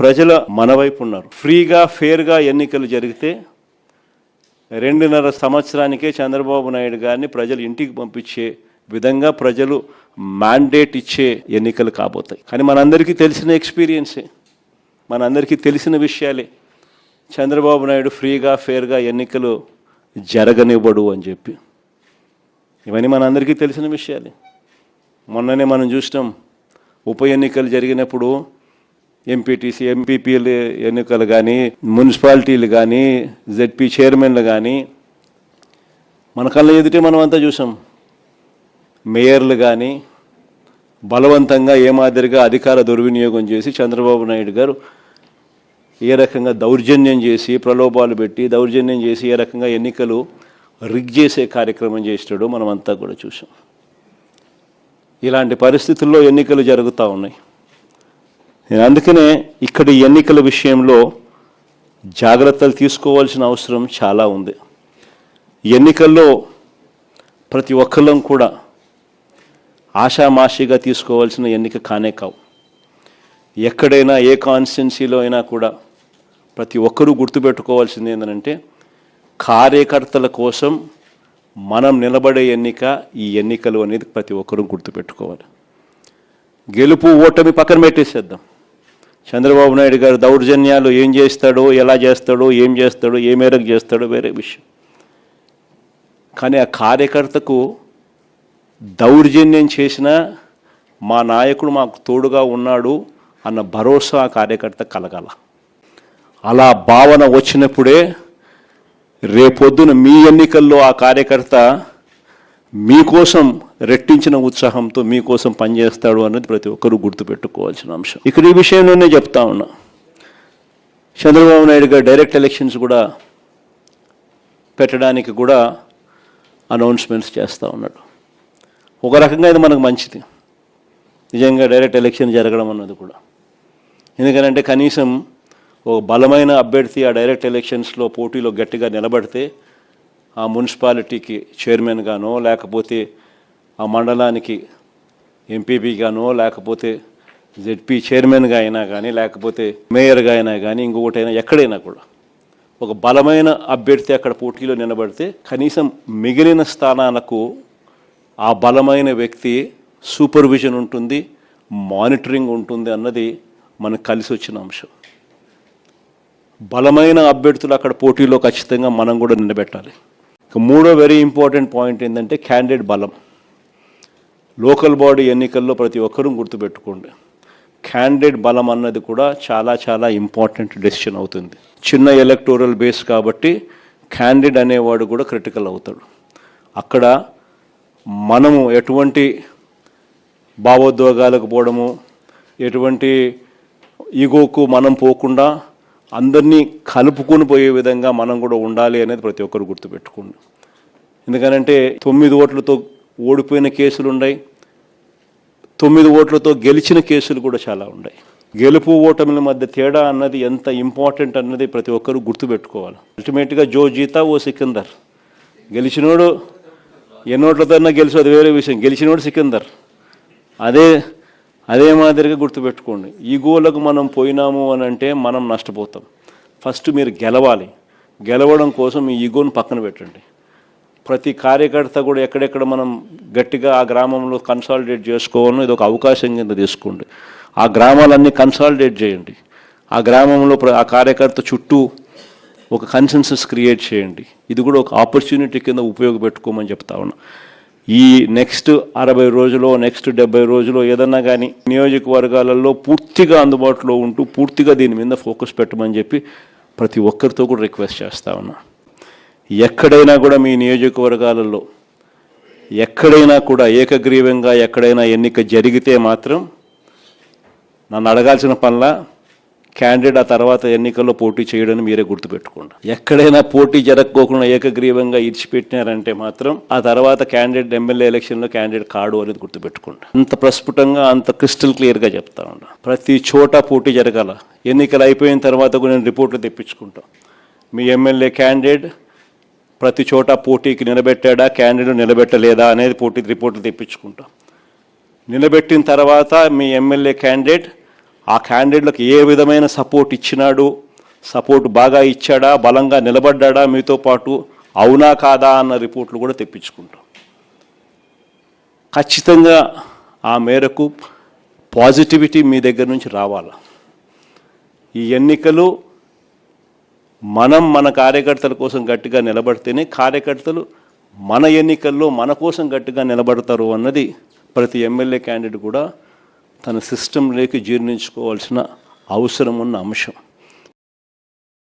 ప్రజల మన వైపు ఉన్నారు. ఫ్రీగా ఫేర్గా ఎన్నికలు జరిగితే 2.5 సంవత్సరానికే చంద్రబాబు నాయుడు గారిని ప్రజలు ఇంటికి పంపించే విధంగా ప్రజలు మ్యాండేట్ ఇచ్చే ఎన్నికలు కాబోతాయి. కానీ మనందరికీ తెలిసిన ఎక్స్పీరియన్సే, మనందరికీ తెలిసిన విషయాలే. చంద్రబాబు నాయుడు ఫ్రీగా ఫేర్గా ఎన్నికలు జరగనివ్వడు అని చెప్పి, ఇవన్నీ మనందరికీ తెలిసిన విషయాలే. మొన్ననే మనం చూసినాం, ఉప ఎన్నికలు జరిగినప్పుడు ఎంపీటీసీ ఎంపీపీల ఎన్నికలు కానీ, మున్సిపాలిటీలు కానీ, జెడ్పీ చైర్మన్లు కానీ మన కళ్ళ ఎదుటే మనం అంతా చూసాం. మేయర్లు కానీ బలవంతంగా ఏ మాదిరిగా అధికార దుర్వినియోగం చేసి చంద్రబాబు నాయుడు గారు ఏ రకంగా దౌర్జన్యం చేసి, ప్రలోభాలు పెట్టి దౌర్జన్యం చేసి ఏ రకంగా ఎన్నికలు రిగ్ చేసే కార్యక్రమం చేస్తాడో మనం అంతా కూడా చూసాం. ఇలాంటి పరిస్థితుల్లో ఎన్నికలు జరుగుతూ ఉన్నాయి. అందుకనే ఇక్కడ ఎన్నికల విషయంలో జాగ్రత్తలు తీసుకోవాల్సిన అవసరం చాలా ఉంది. ఎన్నికల్లో ప్రతి ఒక్కళ్ళం కూడా ఆషామాషిగా తీసుకోవాల్సిన ఎన్నిక కానే కావు. ఎక్కడైనా ఏ కాన్స్టిట్యున్సీలో అయినా కూడా ప్రతి ఒక్కరూ గుర్తుపెట్టుకోవాల్సింది ఏంటంటే, కార్యకర్తల కోసం మనం నిలబడే ఎన్నిక ఈ ఎన్నికలు అనేది ప్రతి ఒక్కరూ గుర్తుపెట్టుకోవాలి. గెలుపు ఓటమి పక్కన పెట్టేసేద్దాం. చంద్రబాబు నాయుడు గారు దౌర్జన్యాలు ఏం చేస్తాడో, ఎలా చేస్తాడో, ఏం చేస్తాడో, ఏ మేరకు చేస్తాడో వేరే విషయం. కానీ ఆ కార్యకర్తకు దౌర్జన్యం చేసినా మా నాయకుడు మాకు తోడుగా ఉన్నాడు అన్న భరోసా ఆ కార్యకర్త కలగాల. అలా భావన వచ్చినప్పుడే రేపొద్దున మీ ఎన్నికల్లో ఆ కార్యకర్త మీకోసం రెట్టించిన ఉత్సాహంతో మీకోసం పనిచేస్తాడు అన్నది ప్రతి ఒక్కరూ గుర్తుపెట్టుకోవాల్సిన అంశం. ఇక్కడ ఈ విషయంలోనే చెప్తా ఉన్నా, చంద్రబాబు నాయుడు గారు డైరెక్ట్ ఎలక్షన్స్ కూడా పెట్టడానికి కూడా అనౌన్స్మెంట్స్ చేస్తూ ఉన్నాడు. ఒక రకంగా ఇది మనకు మంచిది, నిజంగా డైరెక్ట్ ఎలక్షన్ జరగడం అన్నది కూడా. ఎందుకంటే కనీసం ఒక బలమైన అభ్యర్థి ఆ డైరెక్ట్ ఎలక్షన్స్లో పోటీలో గట్టిగా నిలబడితే ఆ మున్సిపాలిటీకి చైర్మన్గానో, లేకపోతే ఆ మండలానికి ఎంపీపీగానో, లేకపోతే జెడ్పీ చైర్మన్గా అయినా కానీ, లేకపోతే మేయర్గా అయినా కానీ, ఇంకొకటైనా ఎక్కడైనా కూడా ఒక బలమైన అభ్యర్థి అక్కడ పోటీలో నిలబడితే కనీసం మిగిలిన స్థానాలకు ఆ బలమైన వ్యక్తి సూపర్విజన్ ఉంటుంది, మానిటరింగ్ ఉంటుంది అన్నది మనకు కలిసి వచ్చిన అంశం. బలమైన అభ్యర్థులు అక్కడ పోటీలో ఖచ్చితంగా మనం కూడా నిలబెట్టాలి. మూడో వెరీ ఇంపార్టెంట్ పాయింట్ ఏంటంటే క్యాండిడేట్ బలం. లోకల్ బాడీ ఎన్నికల్లో ప్రతి ఒక్కరూ గుర్తుపెట్టుకోండి, క్యాండిడేట్ బలం అన్నది కూడా చాలా చాలా ఇంపార్టెంట్ డెసిషన్ అవుతుంది. చిన్న ఎలక్టోరల్ బేస్ కాబట్టి క్యాండిడేట్ అనేవాడు కూడా క్రిటికల్ అవుతాడు. అక్కడ మనము ఎటువంటి భావోద్వేగాలకు పోవడము, ఎటువంటి ఈగోకు మనం పోకుండా అందరినీ కలుపుకొని పోయే విధంగా మనం కూడా ఉండాలి అనేది ప్రతి ఒక్కరు గుర్తుపెట్టుకోండి. ఎందుకనంటే 9 ఓట్లతో ఓడిపోయిన కేసులు ఉన్నాయి, 9 ఓట్లతో గెలిచిన కేసులు కూడా చాలా ఉన్నాయి. గెలుపు ఓటమిల మధ్య తేడా అన్నది ఎంత ఇంపార్టెంట్ అన్నది ప్రతి ఒక్కరు గుర్తుపెట్టుకోవాలి. అల్టిమేట్గా జో జీతా ఓ సికిందర్. గెలిచినోడు ఎన్నోట్లతోన్నా గెలిచి అది వేరే విషయం, గెలిచినోడు సికిందర్. అదే మాదిరిగా గుర్తుపెట్టుకోండి. ఈ గోలకు మనం పోయినాము అని అంటే మనం నష్టపోతాం. ఫస్ట్ మీరు గెలవాలి. గెలవడం కోసం ఈ ఈగోను పక్కన పెట్టండి. ప్రతి కార్యకర్త కూడా ఎక్కడెక్కడ మనం గట్టిగా ఆ గ్రామంలో కన్సాలిడేట్ చేసుకోవాలని ఇది ఒక అవకాశం కింద తీసుకోండి. ఆ గ్రామాలన్నీ కన్సాలిడేట్ చేయండి. ఆ గ్రామంలో ఆ కార్యకర్త చుట్టూ ఒక కన్సెన్సస్ క్రియేట్ చేయండి. ఇది కూడా ఒక ఆపర్చునిటీ కింద ఉపయోగపెట్టుకోమని చెప్తా ఉన్నా. ఈ నెక్స్ట్ 60 రోజులు, నెక్స్ట్ 70 రోజులు ఏదన్నా కానీ నియోజకవర్గాలలో పూర్తిగా అందుబాటులో ఉంటూ పూర్తిగా దీని మీద ఫోకస్ పెట్టమని చెప్పి ప్రతి ఒక్కరితో కూడా రిక్వెస్ట్ చేస్తా ఉన్నా. ఎక్కడైనా కూడా మీ నియోజకవర్గాలలో ఎక్కడైనా కూడా ఏకగ్రీవంగా ఎక్కడైనా ఎన్నిక జరిగితే మాత్రం నన్ను అడగాల్సిన పనిలా క్యాండిడేట్ ఆ తర్వాత ఎన్నికల్లో పోటీ చేయడానికి మీరే గుర్తుపెట్టుకోండి. ఎక్కడైనా పోటీ జరగకోకుండా ఏకగ్రీవంగా ఇడిచిపెట్టినారంటే మాత్రం ఆ తర్వాత క్యాండిడేట్ ఎమ్మెల్యే ఎలక్షన్లో క్యాండిడేట్ కాడు అనేది గుర్తుపెట్టుకోండి. అంత ప్రస్ఫుటంగా అంత క్రిస్టల్ క్లియర్గా చెప్తా ఉన్నా. ప్రతి చోట పోటీ జరగాల. ఎన్నికలు అయిపోయిన తర్వాత కూడా నేను రిపోర్ట్లు తెప్పించుకుంటాం. మీ ఎమ్మెల్యే క్యాండిడేట్ ప్రతి చోట పోటీకి నిలబెట్టాడా, క్యాండిడేట్ నిలబెట్టలేదా అనేది పోటీ రిపోర్ట్లు తెప్పించుకుంటాం. నిలబెట్టిన తర్వాత మీ ఎమ్మెల్యే క్యాండిడేట్ ఆ క్యాండిడేట్లకు ఏ విధమైన సపోర్ట్ ఇచ్చినాడు, సపోర్ట్ బాగా ఇచ్చాడా, బలంగా నిలబడ్డా మీతో పాటు, అవునా కాదా అన్న రిపోర్ట్లు కూడా తెప్పించుకుంటాం. ఖచ్చితంగా ఆ మేరకు పాజిటివిటీ మీ దగ్గర నుంచి రావాలి. ఈ ఎన్నికలు మన కార్యకర్తల కోసం గట్టిగా నిలబడితేనే కార్యకర్తలు మన ఎన్నికల్లో మన కోసం గట్టిగా నిలబడతారు అన్నది ప్రతి ఎమ్మెల్యే క్యాండిడేట్ కూడా తన సిస్టంలోకి జీర్ణించుకోవాల్సిన అవసరం ఉన్న అంశం.